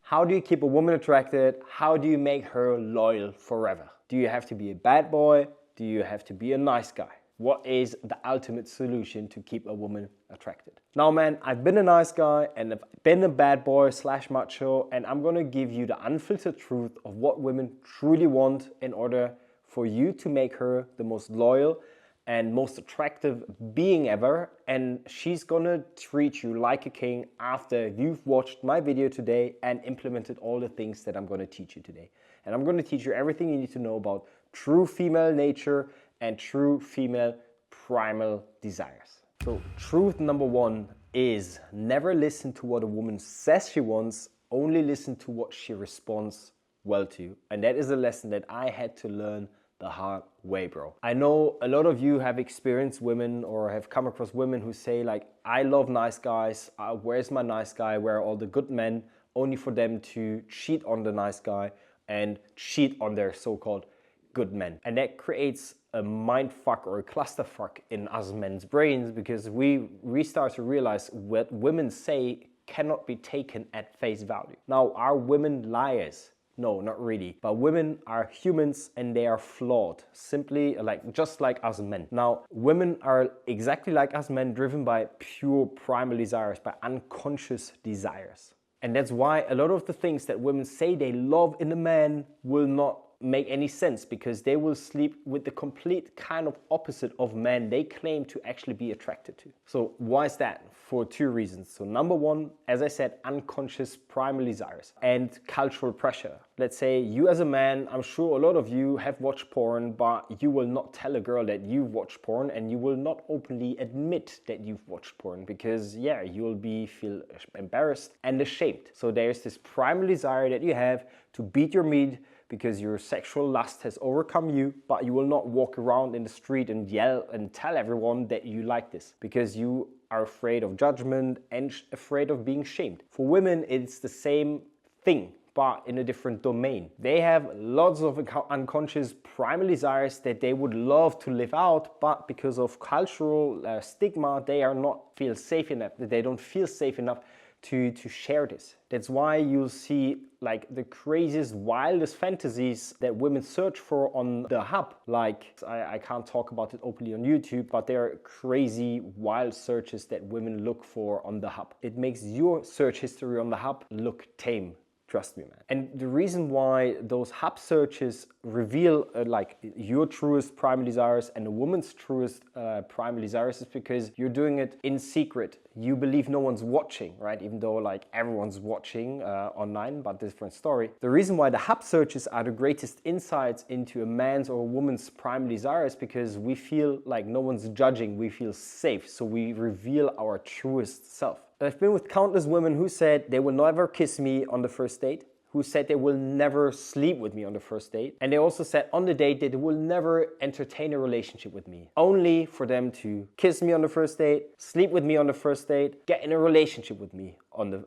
How do you keep a woman attracted? How do you make her loyal forever? Do you have to be a bad boy? Do you have to be a nice guy? What is the ultimate solution to keep a woman attracted? Now, man, I've been a nice guy and I've been a bad boy / macho, and I'm gonna give you the unfiltered truth of what women truly want in order for you to make her the most loyal and most attractive being ever, and she's gonna treat you like a king after you've watched my video today and implemented all the things that I'm gonna teach you today. And I'm gonna teach you everything you need to know about true female nature and true female primal desires. So truth number one is never listen to what a woman says she wants, only listen to what she responds well to. And that is a lesson that I had to learn the hard way, bro. I know a lot of you have experienced women or have come across women who say like, I love nice guys, where's my nice guy, where are all the good men, only for them to cheat on the nice guy and cheat on their so-called good men. And that creates a mind fuck or a clusterfuck in us men's brains, because we start to realize what women say cannot be taken at face value. Now, are women liars? No, not really. But women are humans and they are flawed, simply just like us men. Now, women are exactly like us men, driven by pure primal desires, by unconscious desires. And that's why a lot of the things that women say they love in a man will not make any sense, because they will sleep with the complete kind of opposite of men they claim to actually be attracted to. So why is that? For two reasons. So number one, as I said, unconscious primal desires and cultural pressure. Let's say you as a man, I'm sure a lot of you have watched porn, but you will not tell a girl that you've watched porn, and you will not openly admit that you've watched porn, because yeah, you'll feel embarrassed and ashamed. So there's this primal desire that you have to beat your meat, because your sexual lust has overcome you, but you will not walk around in the street and yell and tell everyone that you like this, because you are afraid of judgment and afraid of being shamed. For women, it's the same thing, but in a different domain. They have lots of unconscious primal desires that they would love to live out, but because of cultural stigma, they are not feel safe enough. They don't feel safe enough to share this. That's why you'll see like the craziest, wildest fantasies that women search for on the hub. Like, I can't talk about it openly on YouTube, but there are crazy, wild searches that women look for on the hub. It makes your search history on the hub look tame. Trust me, man. And the reason why those hub searches reveal like your truest primal desires and a woman's truest primal desires is because you're doing it in secret. You believe no one's watching, right? Even though like everyone's watching online, but different story. The reason why the hub searches are the greatest insights into a man's or a woman's primal desires, because we feel like no one's judging. We feel safe, so we reveal our truest self. I've been with countless women who said they will never kiss me on the first date, who said they will never sleep with me on the first date. And they also said on the date that they will never entertain a relationship with me, only for them to kiss me on the first date, sleep with me on the first date, get in a relationship with me on the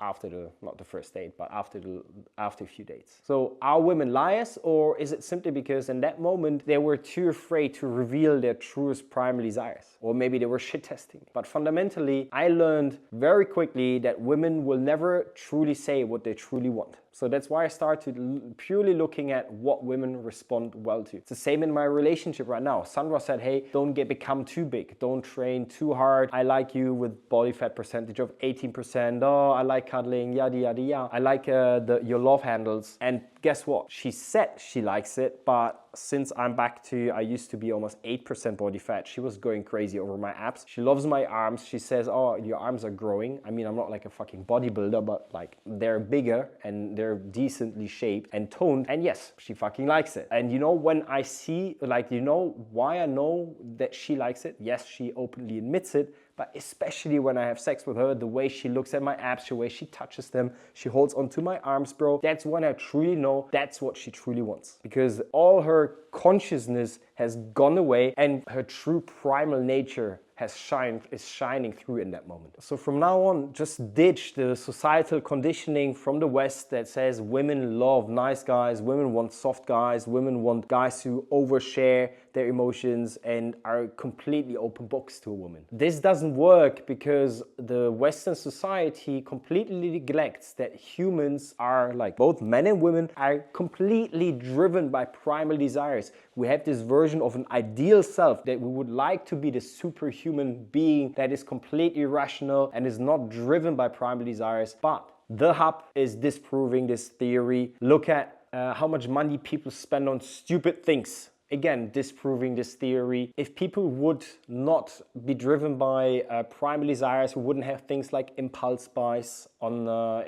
after the not the first date, but after a few dates. So are women liars, or is it simply because in that moment they were too afraid to reveal their truest primal desires, or maybe they were shit testing me? But fundamentally, I learned very quickly that women will never truly say what they truly want. So that's why I started purely looking at what women respond well to. It's the same in my relationship right now. Sandra said, hey, don't become too big. Don't train too hard. I like you with body fat percentage of 18%. Oh, I like cuddling, yada, yada, yada. I like your love handles. And guess what? She said she likes it, but since I'm back to, I used to be almost 8% body fat, she was going crazy over my abs. She loves my arms. She says, oh, your arms are growing. I mean, I'm not like a fucking bodybuilder, but like they're bigger and they're decently shaped and toned. And yes, she fucking likes it. And you know, when I see, like, you know why I know that she likes it? Yes, she openly admits it. But especially when I have sex with her, the way she looks at my abs, the way she touches them, she holds onto my arms, bro. That's when I truly know that's what she truly wants. Because all her consciousness has gone away and her true primal nature is shining through in that moment. So from now on, just ditch the societal conditioning from the West that says women love nice guys, women want soft guys, women want guys who overshare, their emotions and are completely open books to a woman. This doesn't work because the Western society completely neglects that humans are, like both men and women, are completely driven by primal desires. We have this version of an ideal self that we would like to be the superhuman being that is completely rational and is not driven by primal desires. But the Hub is disproving this theory. Look at how much money people spend on stupid things. Again, disproving this theory. If people would not be driven by primal desires, we wouldn't have things like impulse buys in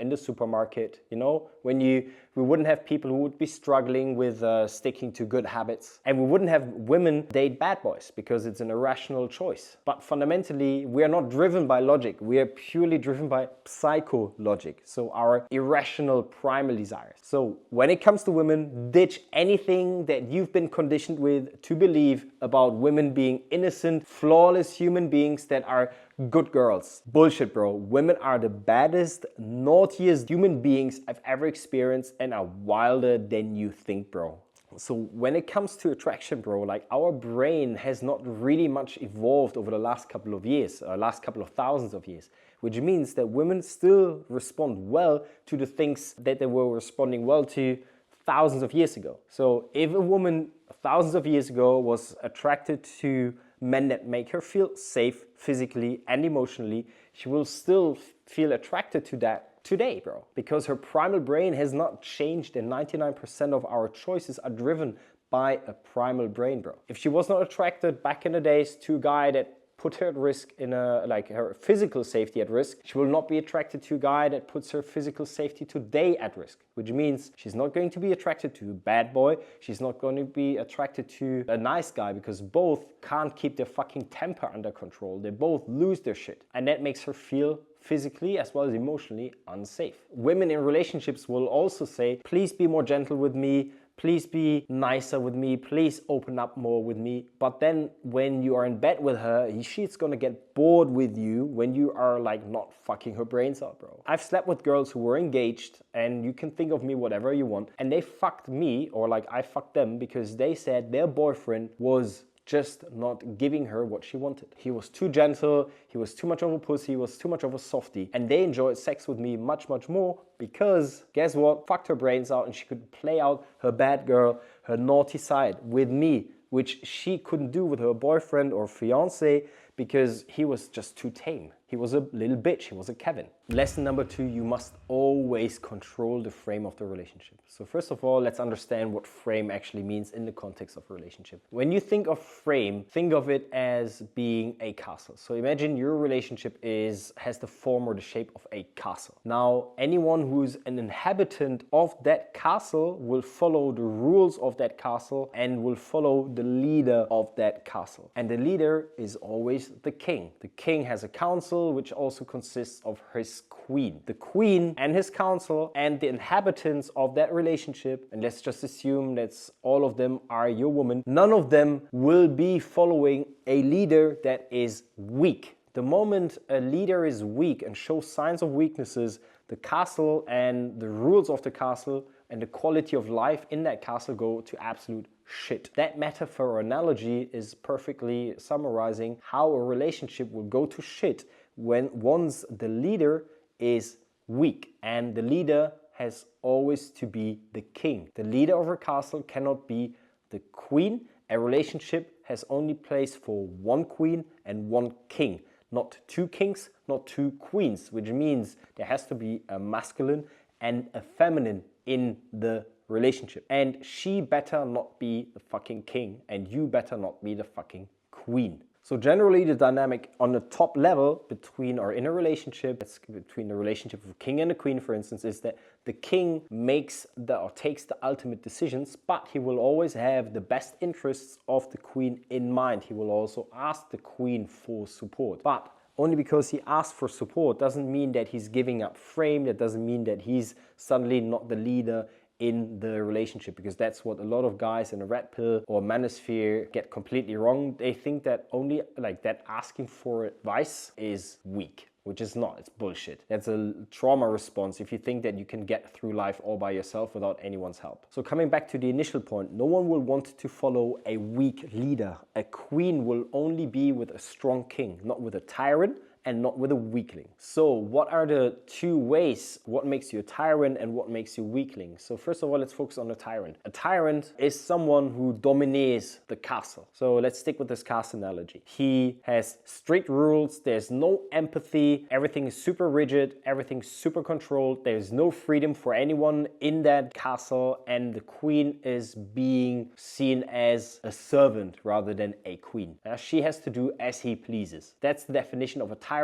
the supermarket. You know, we wouldn't have people who would be struggling with sticking to good habits, and we wouldn't have women date bad boys because it's an irrational choice. But fundamentally, we are not driven by logic. We are purely driven by psychologic, so our irrational primal desires. So when it comes to women, ditch anything that you've been conditioned with to believe about women being innocent, flawless human beings that are good girls. Bullshit, bro. Women are the baddest, naughtiest human beings I've ever experienced and are wilder than you think, bro. So when it comes to attraction, bro, like our brain has not really much evolved over the last couple of years, last couple of thousands of years, which means that women still respond well to the things that they were responding well to thousands of years ago. So if a woman thousands of years ago was attracted to men that make her feel safe physically and emotionally, she will still feel attracted to that today, bro. Because her primal brain has not changed and 99% of our choices are driven by a primal brain, bro. If she was not attracted back in the days to a guy that put her at risk like her physical safety at risk, she will not be attracted to a guy that puts her physical safety today at risk, which means she's not going to be attracted to a bad boy. She's not going to be attracted to a nice guy because both can't keep their fucking temper under control. They both lose their shit. And that makes her feel physically as well as emotionally unsafe. Women in relationships will also say, please be more gentle with me. Please be nicer with me. Please open up more with me. But then when you are in bed with her, she's gonna get bored with you when you are like not fucking her brains out, bro. I've slept with girls who were engaged, and you can think of me whatever you want, and they fucked me, or like I fucked them, because they said their boyfriend was just not giving her what she wanted. He was too gentle, he was too much of a pussy, he was too much of a softie, and they enjoyed sex with me much, much more because, guess what? Fucked her brains out and she could play out her bad girl, her naughty side with me, which she couldn't do with her boyfriend or fiance because he was just too tame. He was a little bitch, he was a Kevin. Lesson number 2, you must always control the frame of the relationship. So first of all, let's understand what frame actually means in the context of a relationship. When you think of frame, think of it as being a castle. So imagine your relationship has the form or the shape of a castle. Now, anyone who's an inhabitant of that castle will follow the rules of that castle and will follow the leader of that castle. And the leader is always the king. The king has a council which also consists of his queen. The queen and his council and the inhabitants of that relationship, and let's just assume that all of them are your woman, none of them will be following a leader that is weak. The moment a leader is weak and shows signs of weaknesses, the castle and the rules of the castle and the quality of life in that castle go to absolute shit. That metaphor or analogy is perfectly summarizing how a relationship will go to shit once the leader is weak, and the leader has always to be the king. The leader of a castle cannot be the queen. A relationship has only place for one queen and one king, not two kings, not two queens, which means there has to be a masculine and a feminine in the relationship. And she better not be the fucking king, and you better not be the fucking queen. So generally the dynamic on the top level between or in a relationship, between the relationship of a king and a queen, for instance, is that the king takes the ultimate decisions, but he will always have the best interests of the queen in mind. He will also ask the queen for support. But only because he asks for support doesn't mean that he's giving up frame. That doesn't mean that he's suddenly not the leader in the relationship, because that's what a lot of guys in the red pill or manosphere get completely wrong. They think that only like that asking for advice is weak. which is not. It's bullshit. That's a trauma response if you think that you can get through life all by yourself without anyone's help. So coming back to the initial point, no one will want to follow a weak leader. A queen will only be with a strong king, not with a tyrant and not with a weakling. So what are the two ways? What makes you a tyrant and what makes you a weakling? So first of all, let's focus on a tyrant. A tyrant is someone who dominates the castle. So let's stick with this castle analogy. He has strict rules, there's no empathy, everything is super rigid, everything's super controlled, there's no freedom for anyone in that castle, and the queen is being seen as a servant rather than a queen. She has to do as he pleases. That's the definition of a tyrant,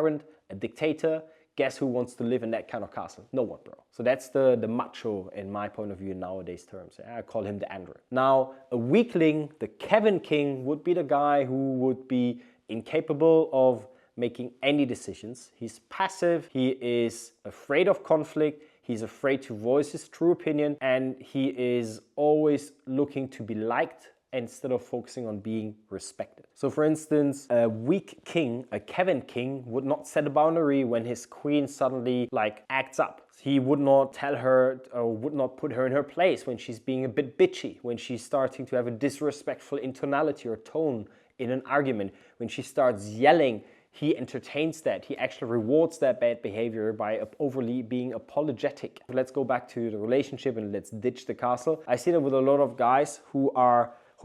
a dictator. Guess who wants to live in that kind of castle? No one, bro. So that's the macho in my point of view in nowadays terms. I call him the android. Now, a weakling, the Kevin King, would be the guy who would be incapable of making any decisions. He's passive, he is afraid of conflict, he's afraid to voice his true opinion, and he is always looking to be liked instead of focusing on being respected. So for instance, a weak king, a Kevin King, would not set a boundary when his queen suddenly acts up. He would not tell her or would not put her in her place when she's being a bit bitchy, when she's starting to have a disrespectful intonality or tone in an argument, when she starts yelling. He entertains that. He actually rewards that bad behavior by overly being apologetic. Let's go back to the relationship and let's ditch the castle. I see that with a lot of guys who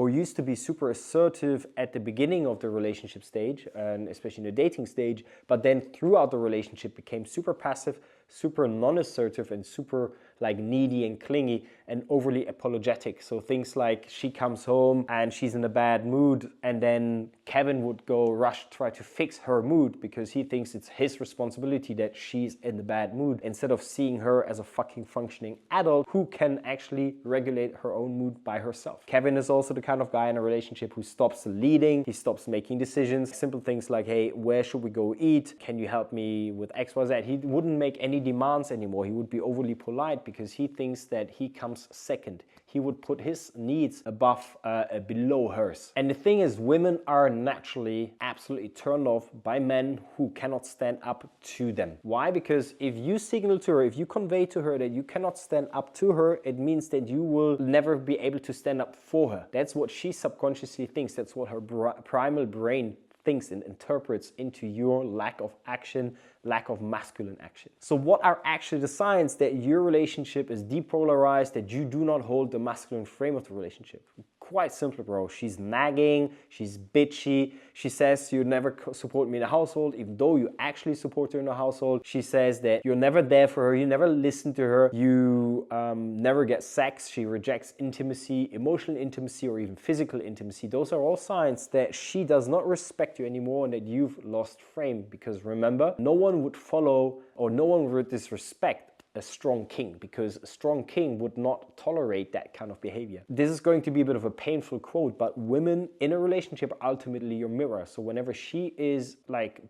used to be super assertive at the beginning of the relationship stage, and especially in the dating stage, but then throughout the relationship became super passive, super non-assertive, and super needy and clingy and overly apologetic. So things like she comes home and she's in a bad mood, and then Kevin would go try to fix her mood because he thinks it's his responsibility that she's in the bad mood, instead of seeing her as a fucking functioning adult who can actually regulate her own mood by herself. Kevin is also the kind of guy in a relationship who stops leading, he stops making decisions. Simple things like, hey, where should we go eat? Can you help me with XYZ? He wouldn't make any demands anymore. He would be overly polite because he thinks that he comes second. He would put his needs below hers. And the thing is, women are naturally absolutely turned off by men who cannot stand up to them. Why? Because if you signal to her, if you convey to her that you cannot stand up to her, it means that you will never be able to stand up for her. That's what she subconsciously thinks. That's what her primal brain thinks and interprets into your lack of action, lack of masculine action. So what are actually the signs that your relationship is depolarized, that you do not hold the masculine frame of the relationship? Quite simple, bro. She's nagging, she's bitchy, she says you never support me in the household, even though you actually support her in the household. She says that you're never there for her, you never listen to her, you never get sex, she rejects intimacy, emotional intimacy, or even physical intimacy. Those are all signs that she does not respect you anymore and that you've lost frame. Because remember, no one would follow, or no one would disrespect a strong king, because a strong king would not tolerate that kind of behavior. This is going to be a bit of a painful quote, but women in a relationship are ultimately your mirror. So whenever she is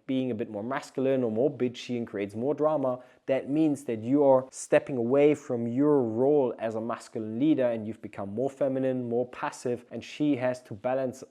being a bit more masculine or more bitchy and creates more drama, that means that you are stepping away from your role as a masculine leader and you've become more feminine, more passive, and she has to balance,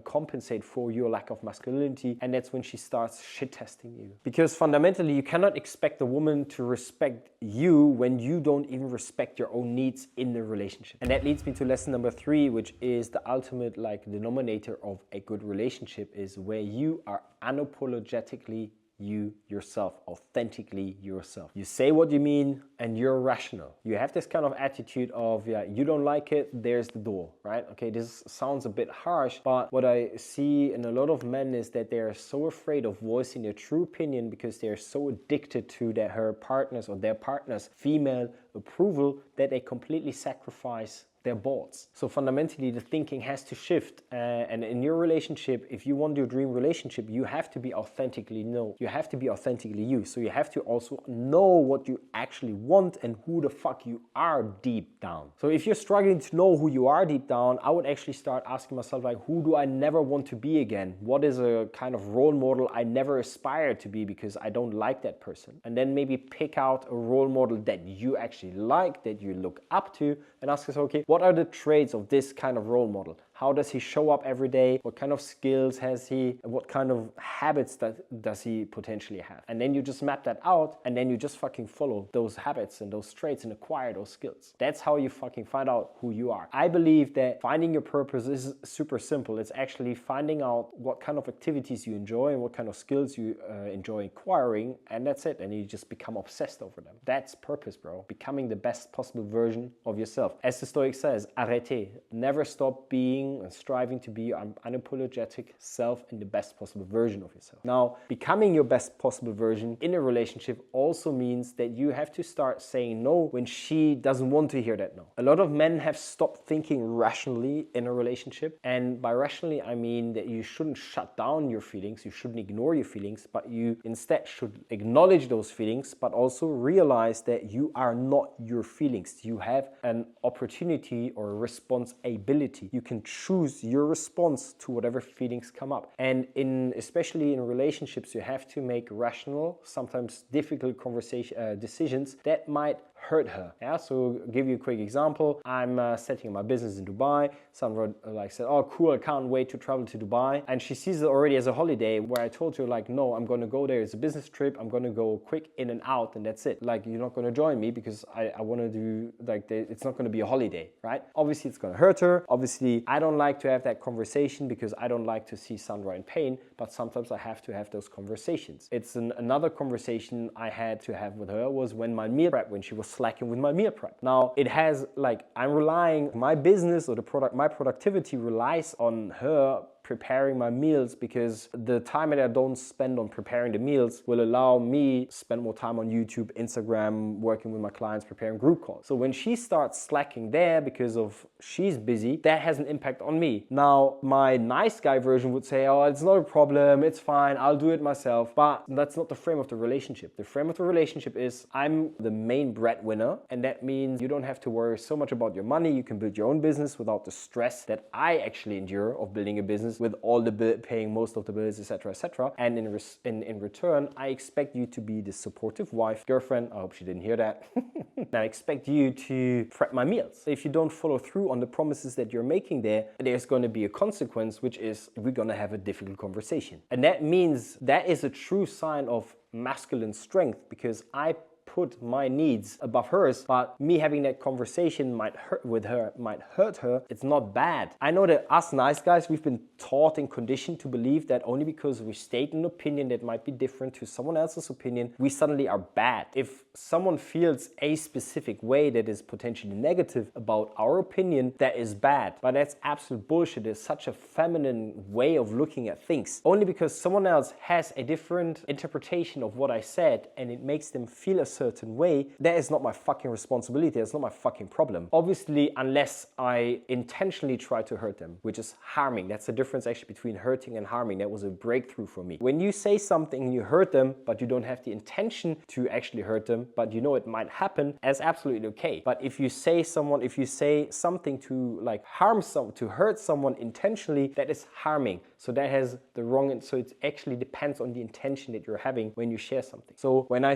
compensate for your lack of masculinity, and that's when she starts shit testing you. Because fundamentally, you cannot expect a woman to respect you when you don't even respect your own needs in the relationship. And that leads me to lesson number 3, which is the ultimate denominator of a good relationship, is where you are unapologetically you yourself, authentically yourself. You say what you mean and you're rational. You have this kind of attitude of, yeah, you don't like it, there's the door, right? Okay, this sounds a bit harsh, but what I see in a lot of men is that they are so afraid of voicing their true opinion because they are so addicted to their partner's female approval that they completely sacrifice their balls. So fundamentally, the thinking has to shift. And in your relationship, if you want your dream relationship, you have to be authentically you. So you have to also know what you actually want and who the fuck you are deep down. So if you're struggling to know who you are deep down, I would actually start asking myself, who do I never want to be again? What is a kind of role model I never aspire to be because I don't like that person? And then maybe pick out a role model that you actually like, that you look up to, and ask yourself, okay, what are the traits of this kind of role model? How does he show up every day? What kind of skills has he? What kind of habits does he potentially have? And then you just map that out, and then you just fucking follow those habits and those traits and acquire those skills. That's how you fucking find out who you are. I believe that finding your purpose is super simple. It's actually finding out what kind of activities you enjoy and what kind of skills you enjoy acquiring, and that's it. And you just become obsessed over them. That's purpose, bro. Becoming the best possible version of yourself. As the Stoic says, arrêtez. Never stop being and striving to be your unapologetic self and the best possible version of yourself. Now, becoming your best possible version in a relationship also means that you have to start saying no when she doesn't want to hear that no. A lot of men have stopped thinking rationally in a relationship, and by rationally I mean that you shouldn't shut down your feelings, you shouldn't ignore your feelings, but you instead should acknowledge those feelings, but also realize that you are not your feelings. You have an opportunity or a responsibility. You can choose your response to whatever feelings come up. And especially in relationships, you have to make rational, sometimes difficult decisions that might hurt her. Yeah, so give you a quick example. I'm setting my business in Dubai. Sandra said, oh cool, I can't wait to travel to Dubai. And she sees it already as a holiday, where I told her no, I'm going to go there. It's a business trip. I'm going to go quick in and out, and that's it. You're not going to join me because I want to do it's not going to be a holiday, right? Obviously it's going to hurt her. Obviously I don't like to have that conversation because I don't like to see Sandra in pain, but sometimes I have to have those conversations. It's another conversation I had to have with her was when she was slacking with my meal prep. Now it has I'm relying, my business or my productivity relies on her preparing my meals, because the time that I don't spend on preparing the meals will allow me to spend more time on YouTube, Instagram, working with my clients, preparing group calls. So when she starts slacking there because of she's busy, that has an impact on me. Now my nice guy version would say, oh, it's not a problem, it's fine, I'll do it myself. But that's not the frame of the relationship. The frame of the relationship is I'm the main breadwinner, and that means you don't have to worry so much about your money. You can build your own business without the stress that I actually endure of building a business with all the paying most of the bills, etc., etc. And in return, I expect you to be the supportive wife, girlfriend. I hope she didn't hear that. I expect you to prep my meals. If you don't follow through on the promises that you're making there's going to be a consequence, which is we're going to have a difficult conversation. And that means that is a true sign of masculine strength, because I put my needs above hers, but me having that conversation might hurt her. It's not bad. I know that us nice guys, we've been taught and conditioned to believe that only because we state an opinion that might be different to someone else's opinion, we suddenly are bad. If someone feels a specific way that is potentially negative about our opinion, that is bad. But that's absolute bullshit. It's such a feminine way of looking at things. Only because someone else has a different interpretation of what I said and it makes them feel a certain way, that is not my fucking responsibility. That's not my fucking problem. Obviously, unless I intentionally try to hurt them, which is harming. That's the difference actually between hurting and harming. That was a breakthrough for me. When you say something and you hurt them, but you don't have the intention to actually hurt them, but you know it might happen, that's absolutely okay. But if you say something to to hurt someone intentionally, that is harming. So that has the wrong, so it actually depends on the intention that you're having when you share something. So when I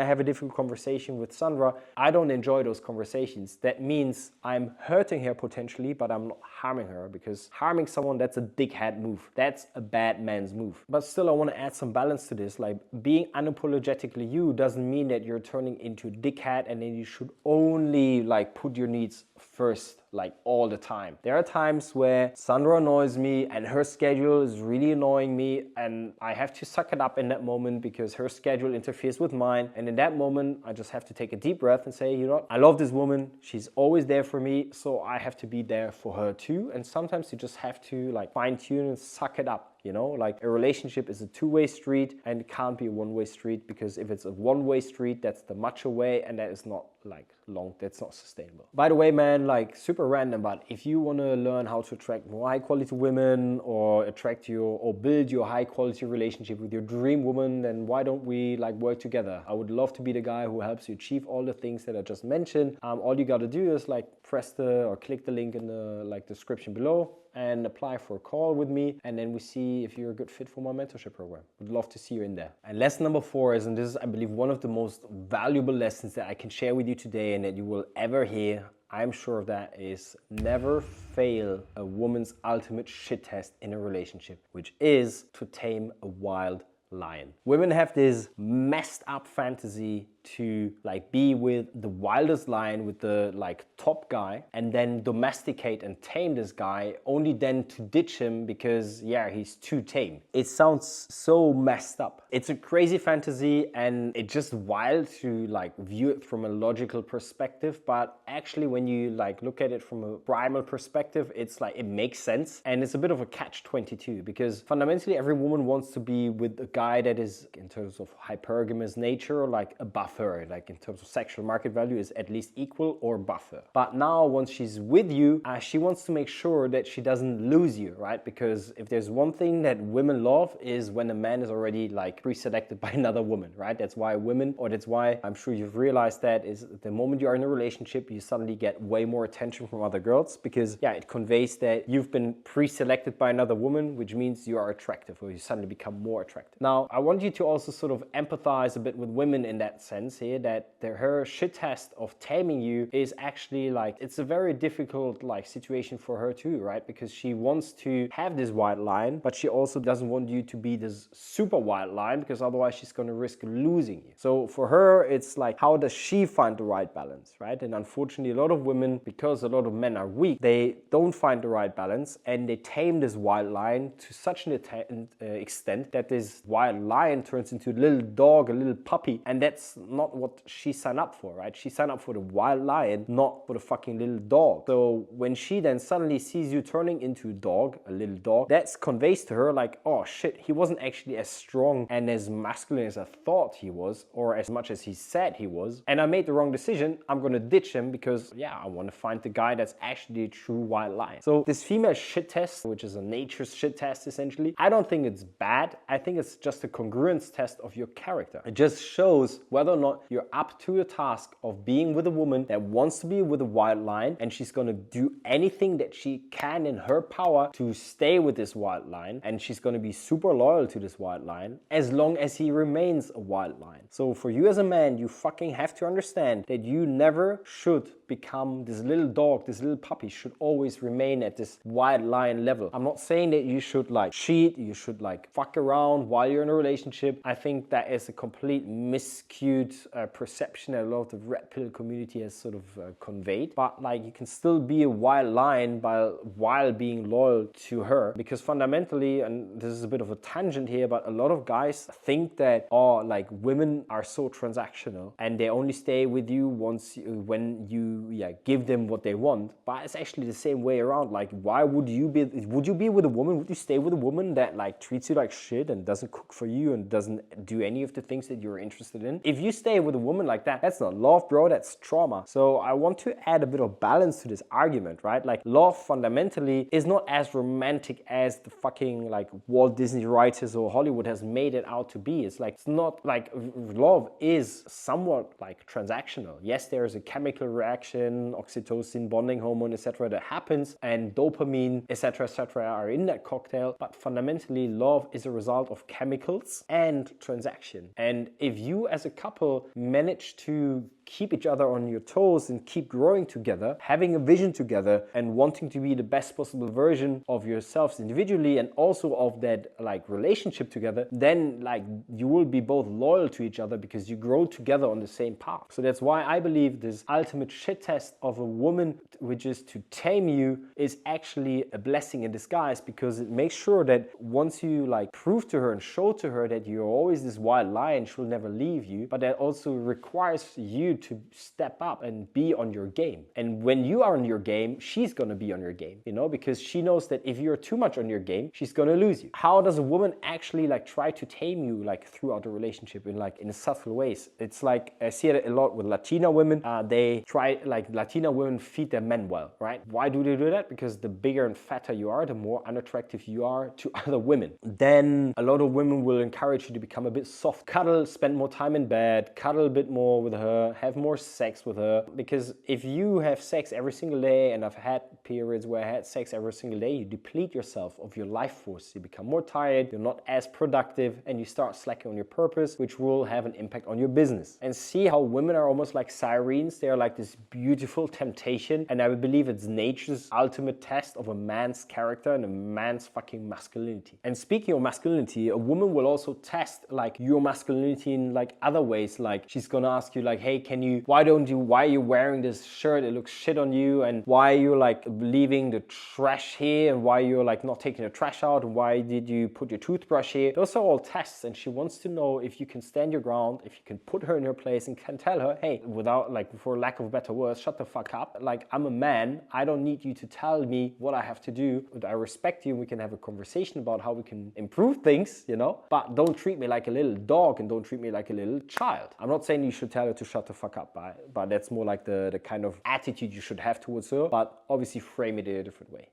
have a difficult conversation with Sandra, I don't enjoy those conversations. That means I'm hurting her potentially, but I'm not harming her, because harming someone, that's a dickhead move. That's a bad man's move. But still, I want to add some balance to this. Being unapologetically you doesn't mean that you're turning into a dickhead and then you should only put your needs first all the time. There are times where Sandra annoys me and her schedule is really annoying me, and I have to suck it up in that moment because her schedule interferes with mine. And in that moment, I just have to take a deep breath and say, you know what? I love this woman. She's always there for me, so I have to be there for her too. And sometimes you just have to fine tune and suck it up. A relationship is a two-way street, and it can't be a one-way street, because if it's a one-way street, that's the macho way, and that is not that's not sustainable. By the way, man, super random, but if you want to learn how to attract more high-quality women or build your high-quality relationship with your dream woman, then why don't we work together? I would love to be the guy who helps you achieve all the things that I just mentioned. All you got to do is click the link in the description below and apply for a call with me, and then we see if you're a good fit for my mentorship program. Would love to see you in there. And lesson number 4 is, and this is, I believe, one of the most valuable lessons that I can share with you today and that you will ever hear, I'm sure of that, is never fail a woman's ultimate shit test in a relationship, which is to tame a wild lion. Women have this messed up fantasy to like be with the wildest lion, with the like top guy, and then domesticate and tame this guy, only then to ditch him because yeah, he's too tame. It sounds so messed up. It's a crazy fantasy and it's just wild to like view it from a logical perspective, but actually when you like look at it from a primal perspective, it's like it makes sense, and it's a bit of a catch-22 because fundamentally every woman wants to be with a guy that is, in terms of hypergamous nature, like above her, like in terms of sexual market value, is at least equal or above her. But now once she's with you, she wants to make sure that she doesn't lose you, right? Because if there's one thing that women love is when a man is already like pre-selected by another woman, right? That's why women, or that's why I'm sure you've realized that, is the moment you are in a relationship, you suddenly get way more attention from other girls because yeah, it conveys that you've been pre-selected by another woman, which means you are attractive, or you suddenly become more attractive. Now, I want you to also sort of empathize a bit with women in that sense here, that her shit test of taming you is actually like, it's a very difficult like situation for her too, right? Because she wants to have this wild lion, but she also doesn't want you to be this super wild lion because otherwise she's going to risk losing you. So for her, it's like, how does she find the right balance, right? And unfortunately, a lot of women, because a lot of men are weak, they don't find the right balance and they tame this wild lion to such an extent that this wild lion turns into a little dog, a little puppy, and that's not what she signed up for, right? She signed up for the wild lion, not for the fucking little dog. So when she then suddenly sees you turning into a dog, a little dog, that conveys to her like, oh shit, he wasn't actually as strong and as masculine as I thought he was, or as much as he said he was, and I made the wrong decision. I'm gonna ditch him because yeah, I want to find the guy that's actually a true wild lion. So this female shit test, which is a nature's shit test essentially, I don't think it's bad. I think it's just a congruence test of your character. It just shows whether or not you're up to the task of being with a woman that wants to be with a wild lion, and she's gonna do anything that she can in her power to stay with this wild lion, and she's gonna be super loyal to this wild lion as long as he remains a wild lion. So for you as a man, you fucking have to understand that you never should become this little dog, this little puppy should always remain at this wild lion level. I'm not saying that you should like cheat, you should like fuck around while you're in a relationship. I think that is a complete miscued perception that a lot of the red pill community has sort of conveyed. But like, you can still be a wild lion while being loyal to her, because fundamentally, and this is a bit of a tangent here, but a lot of guys think that, oh, like women are so transactional and they only stay with you when you give them what they want. But it's actually the same way around. Like, why would you be with a woman, would you stay with a woman that like treats you like shit and doesn't cook for you and doesn't do any of the things that you're interested in? If you stay with a woman like that, that's not love, bro, that's trauma. So I want to add a bit of balance to this argument, right? Like, love fundamentally is not as romantic as the fucking like Walt Disney writers or Hollywood has made it out to be. It's like, it's not like, love is somewhat like transactional. Yes, there is a chemical reaction, oxytocin, bonding hormone, etc. that happens, and dopamine, etc., are in that cocktail, but fundamentally love is a result of chemicals and transaction. And if you as a couple manage to keep each other on your toes and keep growing together, having a vision together and wanting to be the best possible version of yourselves individually and also of that like relationship together, then like you will be both loyal to each other because you grow together on the same path. So that's why I believe this ultimate shit test of a woman, which is to tame you, is actually a blessing in disguise, because it makes sure that once you like prove to her and show to her that you're always this wild lion, she'll never leave you, but that also requires you to step up and be on your game. And when you are on your game, she's gonna be on your game, you know, because she knows that if you're too much on your game, she's gonna lose you. How does a woman actually like try to tame you like throughout the relationship in subtle ways? It's like, I see it a lot with Latina women. They try, like, Latina women feed their men well, right? Why do they do that? Because the bigger and fatter you are, the more unattractive you are to other women. Then a lot of women will encourage you to become a bit soft, cuddle, spend more time in bed, that, cuddle a bit more with her, have more sex with her. Because if you have sex every single day, and I've had periods where I had sex every single day, you deplete yourself of your life force. You become more tired, you're not as productive, and you start slacking on your purpose, which will have an impact on your business. And see how women are almost like sirens. They're like this beautiful temptation, and I would believe it's nature's ultimate test of a man's character and a man's fucking masculinity. And speaking of masculinity, a woman will also test like your masculinity in like other ways. Like she's gonna ask you like, hey, why are you wearing this shirt? It looks shit on you. And why are you like leaving the trash here? And why you're like not taking the trash out? And why did you put your toothbrush here? Those are all tests, and she wants to know if you can stand your ground, if you can put her in her place and can tell her, hey, without like, for lack of better words, shut the fuck up. Like, I'm a man. I don't need you to tell me what I have to do. But I respect you, and we can have a conversation about how we can improve things, you know? But don't treat me like a little dog, and don't treat me like a little child. I'm not saying you should tell her to shut the fuck up, but that's more like the kind of attitude you should have towards her, but obviously frame it in a different way.